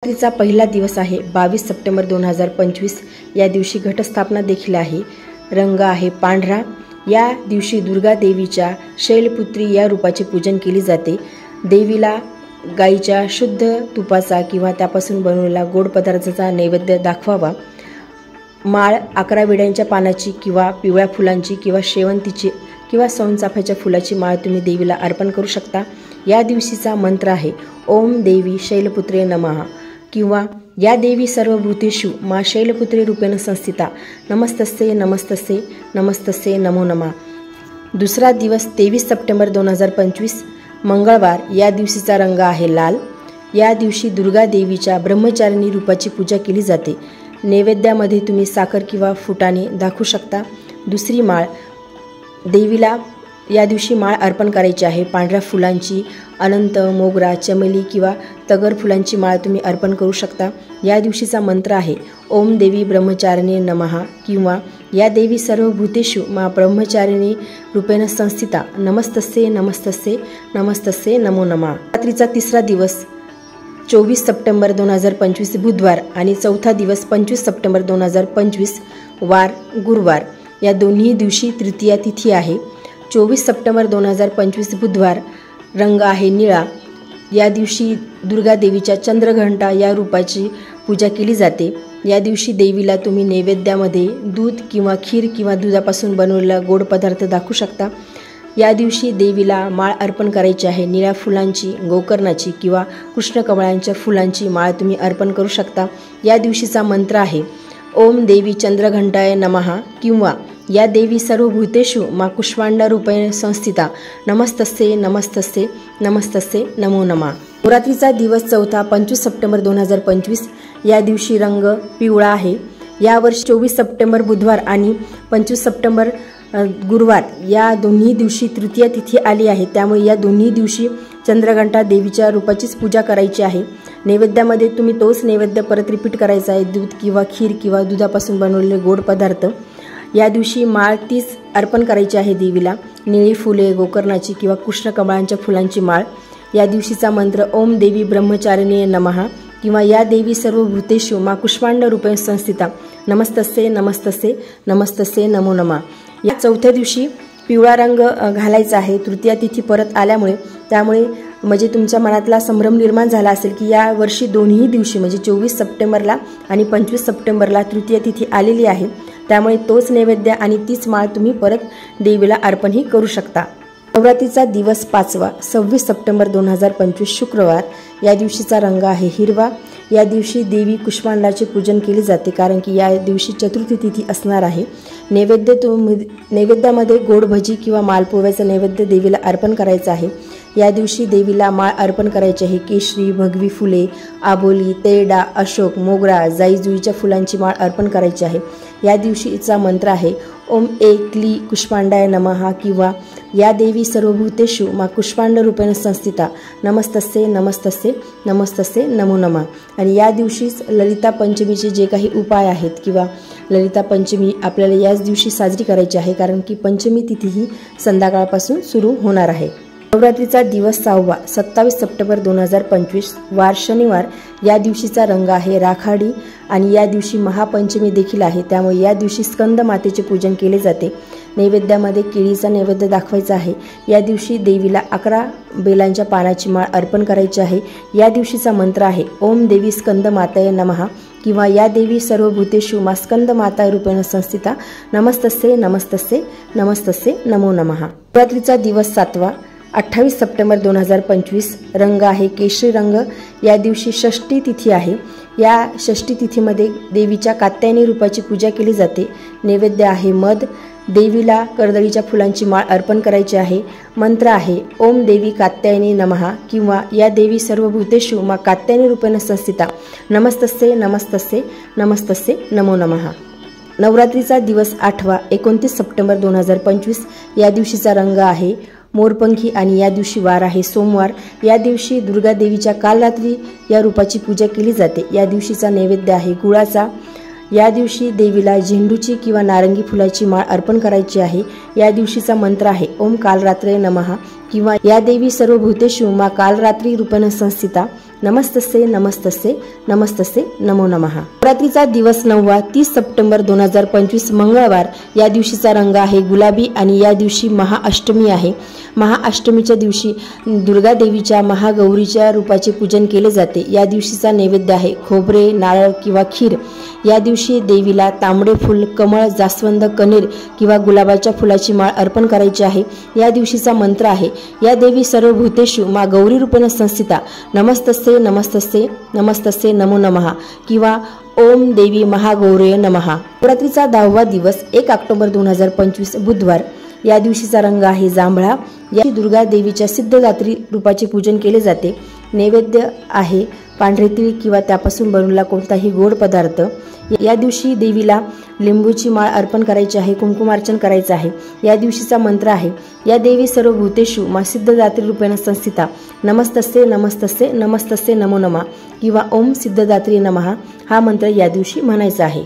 नवरात्रीचा पहिला दिवस आहे 22 सप्टेंबर 2025। या दिवशी घटस्थापना देखील आहे। रंग आहे पांढरा। या दिवशी दुर्गा देवीच्या शैलपुत्री या रूपाचे पूजन केले जाते। देवीला गाईच्या शुद्ध तुपाचा किंवा त्यापासून बनवलेला गोड पदार्थाचा नैवेद्य दाखवावा। माळ 11 विड्यांच्या पानाची किंवा पिवळ्या फुलांची किंवा शेवंतीची किंवा सोनचाफ्याच्या फुलाची माळ तुम्ही देवीला अर्पण करू शकता। या दिवशीचा मंत्र आहे ओम देवी शैलपुत्रे नमः किंवा या देवी सर्वभूतेषु मा शैलपुत्रे रूपेण संस्थिता नमस्तस्ये नमस्तस्ये नमस्तस्ये नमो नमः। दुसरा दिवस 23 सप्टेंबर 2025 मंगळवार। या दिवशीचा रंग आहे लाल। या दिवशी दुर्गा देवीच्या ब्रह्मचारिणी रूपाची पूजा केली जाते। नैवेद्यामध्ये तुम्ही साखर किंवा फुटाणे दाखवू शकता। दुसरी माळ देवीला या दिवशी माळ अर्पण करायची आहे। पांढऱ्या फुलांची अनंत मोगरा चमेली किंवा तगर फुलांची माळ तुम्ही अर्पण करू शकता। या दिवशीचा मंत्र आहे ओम देवी ब्रह्मचारिणी नमः किंवा या देवी सर्वभूतेषु मा ब्रह्मचारिणी रूपेण संस्थिता नमस्तस्ये नमस्तस्ये नमस्तस्ये नमो नमः। रात्रीचा तिसरा दिवस 24 सप्टेंबर 2025 बुधवार आणि चौथा दिवस 25 सप्टेंबर 2025 वार गुरुवार। या दोन्ही दिवशी तृतीया तिथी आहे। 24 सप्टेंबर 2025 बुधवार रंग आहे निळा। या दिवशी दुर्गा देवीच्या चंद्रघंटा या रूपाची पूजा केली जाते। या दिवशी देवीला तुम्ही नैवेद्यामध्ये दूध किंवा खीर किंवा दुधापासून बनवलेला गोड पदार्थ दाखवू शकता। या दिवशी देवीला माळ अर्पण करायची आहे। निळ्या फुलांची गोकर्णाची किंवा कृष्णकमळांच्या फुलांची माळ तुम्ही अर्पण करू शकता। या दिवशीचा मंत्र आहे ओम देवी चंद्रघंटाय नमः किंवा या देवी सर्वभूतेषु मा कुष्मांडा रूपेण संस्थिता नमस्तस्ये नमस्तस्ये नमस्तस्ये नमो नमः। नवरात्रीचा दिवस चौथा 25 सप्टेंबर 2025। या दिवशी रंग पिवळा आहे। यावर्षी 24 सप्टेंबर बुधवार आणि 25 सप्टेंबर गुरुवार या दोन्ही दिवशी तृतीया तिथी आली आहे। त्यामुळे या दोन्ही दिवशी चंद्रघंटा देवीच्या रूपाचीच पूजा करायची आहे। नैवेद्यामध्ये तुम्ही तोच नैवेद्य परत रिपीट करायचा आहे। दूध किंवा खीर किंवा दुधापासून बनवलेले गोड पदार्थ। या दिवशी माळ तीच अर्पण करायची आहे देवीला। निळी फुले गोकर्णाची किंवा कृष्णकमळांच्या फुलांची माळ। या दिवशीचा मंत्र ओम देवी ब्रह्मचारिणी नमः किंवा या देवी सर्वभूतेषु मा कुष्मांड रूपेण संस्थिता नमस्तस्ये नमस्तस्ये नमस्तस्ये नमो नमः। या चौथ्या दिवशी पिवळा रंग घालायचा आहे। तृतीया तिथी परत आल्यामुळे त्यामुळे म्हणजे तुमच्या मनातला संभ्रम निर्माण झाला असेल की या वर्षी दोन्ही दिवशी म्हणजे 24 सप्टेंबरला आणि 25 सप्टेंबरला तृतीया तिथी आलेली आहे। त्यामुळे तोच नैवेद्य आणि तीच माळ तुम्ही परत देवीला अर्पणही करू शकता। नवरात्रीचा दिवस पाचवा 26 सप्टेंबर 2025 शुक्रवार। या दिवशीचा रंग आहे हिरवा। या दिवशी देवी कुष्मांडाचे पूजन केले जाते कारण की या दिवशी चतुर्थी तिथी असणार आहे। नैवेद्यामध्ये गोड भजी किंवा मालपोह्याचा नैवेद्य देवीला अर्पण करायचा आहे। या दिवशी देवीला माळ अर्पण करायची आहे। केशरी भगवी फुले आबोली तेरडा अशोक मोगरा जाईजुईच्या फुलांची माळ अर्पण करायची आहे। या दिवशीचा मंत्र आहे ओम क्ली कुष्मांडाय नमः किंवा या देवी सर्वभूतेषु मा कुष्मांड रूपेण संस्थिता नमस्तस्ये नमस्तस्ये नमस्तस्ये नमो नमः। आणि या दिवशीच ललिता पंचमीचे जे काही उपाय आहेत किंवा ललिता पंचमी आपल्याला याच दिवशी साजरी करायची आहे कारण की पंचमी तिथी ही संध्याकाळपासून सुरू होणार आहे। नवरात्रीचा दिवस 6वा 27 सप्टेंबर 2025 वार शनिवार। या दिवशीचा रंग आहे राखाडी आणि या दिवशी महापंचमी देखील आहे। त्यामुळे या दिवशी स्कंद मातेचे पूजन केले जाते। नैवेद्यामध्ये केळीचा नैवेद्य दाखवायचा आहे। या दिवशी देवीला 11 बेलांच्या पानाची माळ अर्पण करायची आहे। या दिवशीचा मंत्र आहे ओम देवी स्कंद माताय नमः किंवा या देवी सर्वभूतेषु मा स्कंद माता रूपेण संस्थिता नमस्तस्ये नमस्तस्ये नमस्तस्ये नमो नमः। नवरात्रीचा दिवस 7वा 28 सप्टेंबर 2025 रंग आहे केशरी रंग। या दिवशी षष्ठी तिथी आहे। या षष्ठी तिथीमध्ये देवीच्या कात्यायनी रूपाची पूजा केली जाते। नैवेद्य आहे मध। देवीला कर्दळीच्या फुलांची माळ अर्पण करायची आहे। मंत्र आहे ओम देवी कात्यायनी नमः किंवा या देवी सर्वभूतेषु मा कात्यायनी रूपेण संस्थिता नमस्तस्ये नमस्तस्ये नमस्तस्ये नमो नमः। नवरात्रीचा दिवस 8वा 29 सप्टेंबर 2025 या दिवशीचा रंग आहे मोरपंखी आणि या दिवशी वार आहे सोमवार। या दिवशी दुर्गा देवीच्या काल रात्री या रूपाची पूजा केली जाते। या दिवशीचा नैवेद्य आहे गुळाचा। या दिवशी देवीला झेंडूची किंवा नारंगी फुलाची माळ अर्पण करायची आहे। या दिवशीचा मंत्र आहे ओम कालरात्रे नमः किंवा या देवी सर्वभूतेषु मा कालरात्री रूपेण संस्थिता नमस्तस्ये नमस्तस्ये नमस्तस्ये नमो नमः। नवरात्रीचा दिवस 9वा 30 सप्टेंबर 2025 मंगळवार। या दिवशीचा रंग आहे गुलाबी आणि या दिवशी महाअष्टमी आहे। महाअष्टमीच्या दिवशी दुर्गा देवीच्या महागौरीच्या रूपाचे पूजन केले जाते। या दिवशीचा नैवेद्य आहे खोबरे, नारळ किंवा खीर। या दिवशी देवीला तांबडे फूल, कमळ, जास्वंद, कनेर किंवा गुलाबाच्या फुलाची माळ अर्पण करायची आहे। या दिवशीचा मंत्र आहे या देवी सर्व भूतेषु मा गौरी रूपेण संस्थिता नमस्तस्ये नमस्तस्ये नमस्तस्ये नमो नमः किंवा ओम देवी महागौरये नमः। नवरात्रीचा 10वा दिवस 1 ऑक्टोबर 2025 बुधवार। या दिवशीचा रंग आहे जांभळा। या दुर्गा देवीच्या सिद्धदात्री रूपाचे पूजन केले जाते। नैवेद्य आहे पांढरे तीळ किंवा त्यापासून बनवलेला कोणताही गोड पदार्थ। या दिवशी देवीला लिंबूची माळ अर्पण करायची आहे, कुंकुमार्चन करायचे आहे। या दिवशीचा मंत्र आहे या देवी सर्व भूतेषु मा सिद्धदात्री रूपेण संस्थिता नमस्तस्ये नमस्तस्ये नमस्तस्ये नमो नमः किंवा ओम सिद्धदात्री नमः हा मंत्र या दिवशी म्हणायचा आहे।